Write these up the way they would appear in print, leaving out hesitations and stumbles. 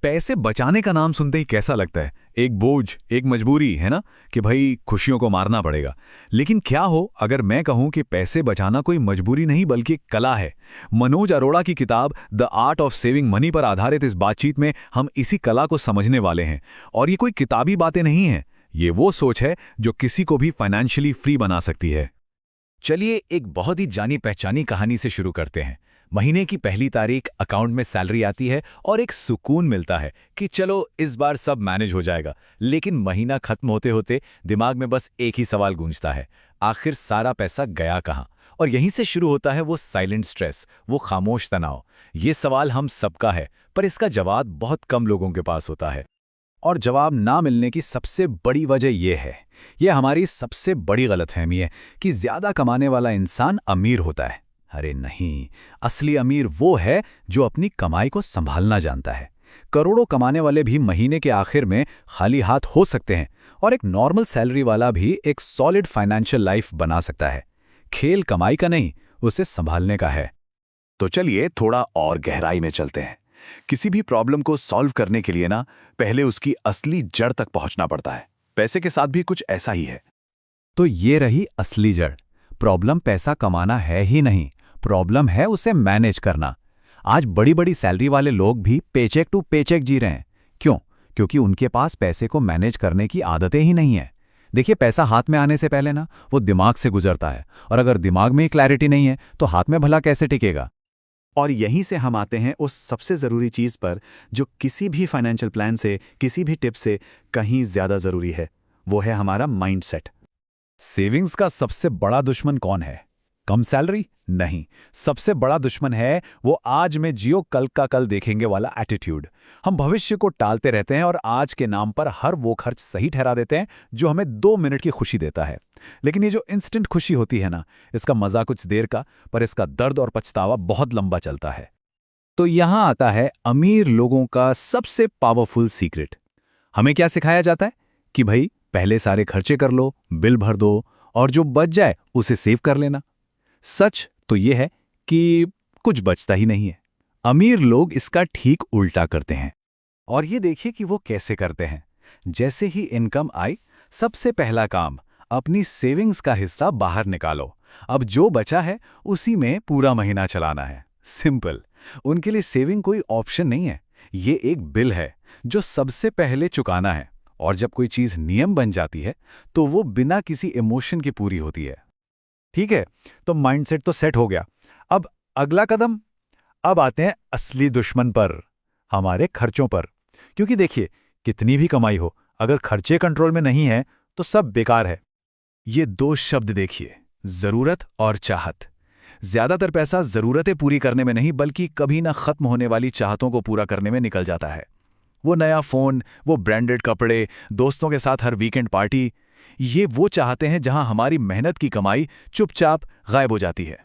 पैसे बचाने का नाम सुनते ही कैसा लगता है? एक बोझ, एक मजबूरी है ना कि भाई खुशियों को मारना पड़ेगा। लेकिन क्या हो अगर मैं कहूं कि पैसे बचाना कोई मजबूरी नहीं बल्कि एक कला है। मनोज अरोड़ा की किताब the art of saving money पर आधारित इस बातचीत में हम इसी कला को समझने वाले हैं। और ये कोई किताबी बातें नहीं हैं, ये वो सोच है जो किसी को भी फाइनेंशियली फ्री बना सकती है। चलिए एक बहुत ही जानी पहचानी कहानी से शुरू करते हैं। महीने की पहली तारीख अकाउंट में सैलरी आती है और एक सुकून मिलता है कि चलो इस बार सब मैनेज हो जाएगा। लेकिन महीना खत्म होते होते दिमाग में बस एक ही सवाल गूंजता है, आखिर सारा पैसा गया कहाँ? और यहीं से शुरू होता है वो साइलेंट स्ट्रेस, वो खामोश तनाव। ये सवाल हम सबका है, पर इसका जवाब बहुत कम लोगों के पास होता है। और जवाब ना मिलने की सबसे बड़ी वजह यह है, यह हमारी सबसे बड़ी गलतफहमी है कि ज्यादा कमाने वाला इंसान अमीर होता है। अरे नहीं, असली अमीर वो है जो अपनी कमाई को संभालना जानता है। करोड़ों कमाने वाले भी महीने के आखिर में खाली हाथ हो सकते हैं और एक नॉर्मल सैलरी वाला भी एक सॉलिड फाइनेंशियल लाइफ बना सकता है। खेल कमाई का नहीं, उसे संभालने का है। तो चलिए थोड़ा और गहराई में चलते हैं। किसी भी प्रॉब्लम को सॉल्व करने के लिए ना पहले उसकी असली जड़ तक पहुंचना पड़ता है। पैसे के साथ भी कुछ ऐसा ही है। तो ये रही असली जड़। प्रॉब्लम पैसा कमाना है ही नहीं, प्रॉब्लम है उसे मैनेज करना। आज बड़ी बड़ी सैलरी वाले लोग भी पेचेक टू पेचेक जी रहे हैं। क्यों? क्योंकि उनके पास पैसे को मैनेज करने की आदतें ही नहीं है। देखिए, पैसा हाथ में आने से पहले ना वो दिमाग से गुजरता है, और अगर दिमाग में ही क्लैरिटी नहीं है तो हाथ में भला कैसे टिकेगा? और यहीं से हम आते हैं उस सबसे ज़रूरी चीज़ पर जो किसी भी फाइनेंशियल प्लान से, किसी भी टिप से कहीं ज़्यादा ज़रूरी है। वो है हमारा माइंडसेट। सेविंग्स का सबसे बड़ा दुश्मन कौन है? कम सैलरी? नहीं, सबसे बड़ा दुश्मन है वो आज में जियो कल का कल देखेंगे वाला एटीट्यूड। हम भविष्य को टालते रहते हैं और आज के नाम पर हर वो खर्च सही ठहरा देते हैं जो हमें 2 मिनट की खुशी देता है। लेकिन ये जो इंस्टेंट खुशी होती है ना, इसका मजा कुछ देर का, पर इसका दर्द और पछतावा बहुत लंबा चलता है। तो यहां आता है अमीर लोगों का सबसे पावरफुल सीक्रेट। हमें क्या सिखाया जाता है कि भाई पहले सारे खर्चे कर लो, बिल भर दो, और जो बच जाए उसे सेव कर लेना। सच तो यह है कि कुछ बचता ही नहीं है। अमीर लोग इसका ठीक उल्टा करते हैं। और ये देखिए कि वो कैसे करते हैं। जैसे ही इनकम आई, सबसे पहला काम, अपनी सेविंग्स का हिस्सा बाहर निकालो। अब जो बचा है उसी में पूरा महीना चलाना है। सिंपल। उनके लिए सेविंग कोई ऑप्शन नहीं है, ये एक बिल है जो सबसे पहले चुकाना है। और जब कोई चीज नियम बन जाती है तो वो बिना किसी इमोशन के पूरी होती है। ठीक है, तो माइंडसेट तो सेट हो गया। अब अगला कदम, अब आते हैं असली दुश्मन पर, हमारे खर्चों पर। क्योंकि देखिए, कितनी भी कमाई हो, अगर खर्चे कंट्रोल में नहीं है तो सब बेकार है। ये 2 शब्द देखिए, जरूरत और चाहत। ज्यादातर पैसा जरूरतें पूरी करने में नहीं बल्कि कभी ना खत्म होने वाली चाहतों को पूरा करने में निकल जाता है। वो नया फोन, वो ब्रांडेड कपड़े, दोस्तों के साथ हर वीकेंड पार्टी, ये वो चाहते हैं जहां हमारी मेहनत की कमाई चुपचाप गायब हो जाती है।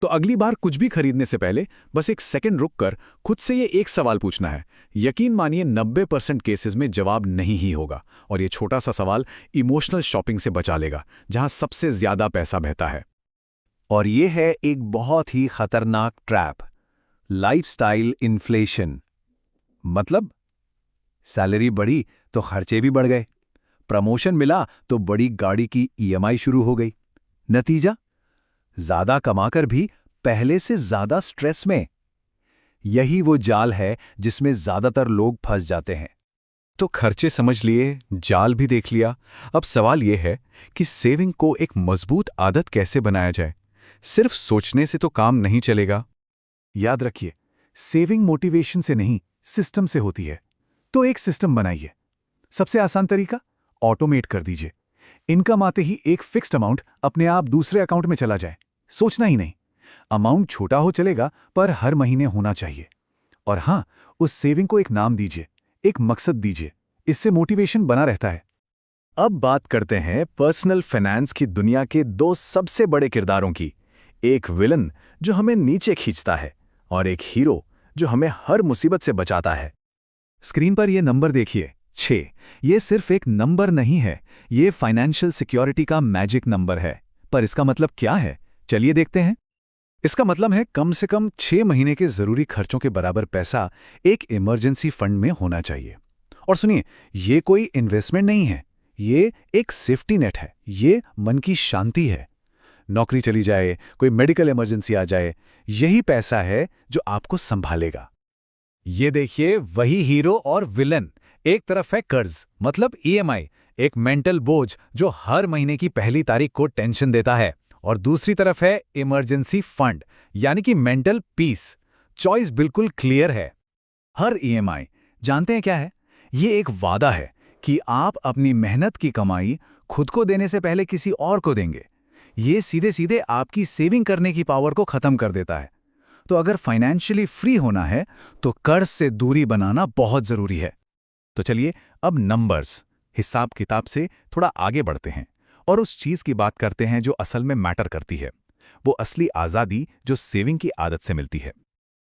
तो अगली बार कुछ भी खरीदने से पहले बस एक सेकंड रुककर खुद से ये एक सवाल पूछना है। यकीन मानिए 90% केसेस में जवाब नहीं ही होगा, और ये छोटा सा सवाल इमोशनल शॉपिंग से बचा लेगा, जहां सबसे ज्यादा पैसा बहता है। और ये है एक बहुत ही खतरनाक ट्रैप, लाइफस्टाइल इन्फ्लेशन। मतलब सैलरी बढ़ी तो खर्चे भी बढ़ गए, प्रमोशन मिला तो बड़ी गाड़ी की ईएमआई शुरू हो गई। नतीजा, ज्यादा कमाकर भी पहले से ज्यादा स्ट्रेस में। यही वो जाल है जिसमें ज्यादातर लोग फंस जाते हैं। तो खर्चे समझ लिए, जाल भी देख लिया। अब सवाल यह है कि सेविंग को एक मजबूत आदत कैसे बनाया जाए। सिर्फ सोचने से तो काम नहीं चलेगा। याद रखिए, सेविंग मोटिवेशन से नहीं, सिस्टम से होती है। तो एक सिस्टम बनाइए। सबसे आसान तरीका, ऑटोमेट कर दीजिए। इनकम आते ही एक फिक्स्ड अमाउंट अपने आप दूसरे अकाउंट में चला जाए, सोचना ही नहीं। अमाउंट छोटा हो चलेगा, पर हर महीने होना चाहिए। और हां, उस सेविंग को एक नाम दीजिए, एक मकसद दीजिए। इससे मोटिवेशन बना रहता है। अब बात करते हैं पर्सनल फाइनेंस की दुनिया के 2 सबसे बड़े किरदारों की। एक विलन जो हमें नीचे खींचता है, और एक हीरो जो हमें हर मुसीबत से बचाता है। स्क्रीन पर यह नंबर देखिए, 6। ये सिर्फ एक नंबर नहीं है, ये फाइनेंशियल सिक्योरिटी का मैजिक नंबर है। पर इसका मतलब क्या है, चलिए देखते हैं। इसका मतलब है कम से कम 6 महीने के जरूरी खर्चों के बराबर पैसा एक इमरजेंसी फंड में होना चाहिए। और सुनिए, ये कोई इन्वेस्टमेंट नहीं है, ये एक सेफ्टी नेट है, ये मन की शांति है। नौकरी चली जाए, कोई मेडिकल इमरजेंसी आ जाए, यही पैसा है जो आपको संभालेगा। ये देखिए वही हीरो और विलन। एक तरफ है कर्ज मतलब ईएमआई, एक मेंटल बोझ जो हर महीने की पहली तारीख को टेंशन देता है, और दूसरी तरफ है इमरजेंसी फंड यानी कि मेंटल पीस। चॉइस बिल्कुल क्लियर है। हर ईएमआई जानते हैं क्या है? ये एक वादा है कि आप अपनी मेहनत की कमाई खुद को देने से पहले किसी और को देंगे। ये सीधे सीधे आपकी सेविंग करने की पावर को खत्म कर देता है। तो अगर फाइनेंशियली फ्री होना है तो कर्ज से दूरी बनाना बहुत जरूरी है। तो चलिए अब नंबर्स, हिसाब किताब से थोड़ा आगे बढ़ते हैं और उस चीज की बात करते हैं जो असल में मैटर करती है, वो असली आजादी जो सेविंग की आदत से मिलती है।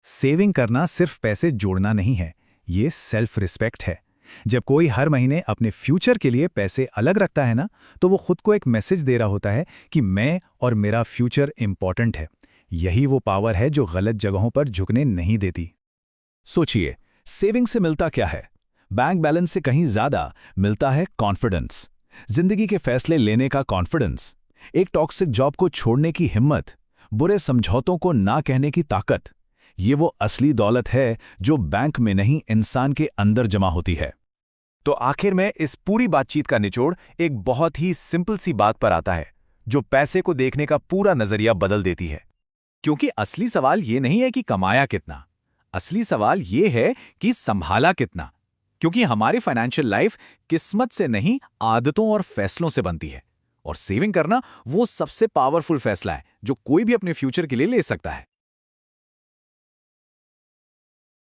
सेविंग करना सिर्फ पैसे जोड़ना नहीं है, ये सेल्फ रिस्पेक्ट है। जब कोई हर महीने अपने फ्यूचर के लिए पैसे अलग रखता है ना, तो वो खुद को एक मैसेज दे रहा होता है कि मैं और मेरा फ्यूचर इंपॉर्टेंट है। यही वो पावर है जो गलत जगहों पर झुकने नहीं देती। सोचिए, सेविंग से मिलता क्या है? बैंक बैलेंस से कहीं ज्यादा मिलता है कॉन्फिडेंस, जिंदगी के फैसले लेने का कॉन्फिडेंस, एक टॉक्सिक जॉब को छोड़ने की हिम्मत, बुरे समझौतों को ना कहने की ताकत। ये वो असली दौलत है जो बैंक में नहीं, इंसान के अंदर जमा होती है। तो आखिर में इस पूरी बातचीत का निचोड़ एक बहुत ही सिंपल सी बात पर आता है, जो पैसे को देखने का पूरा नजरिया बदल देती है। क्योंकि असली सवाल ये नहीं है कि कमाया कितना, असली सवाल ये है कि संभाला कितना। क्योंकि हमारी फाइनेंशियल लाइफ किस्मत से नहीं, आदतों और फैसलों से बनती है। और सेविंग करना वो सबसे पावरफुल फैसला है जो कोई भी अपने फ्यूचर के लिए ले सकता है।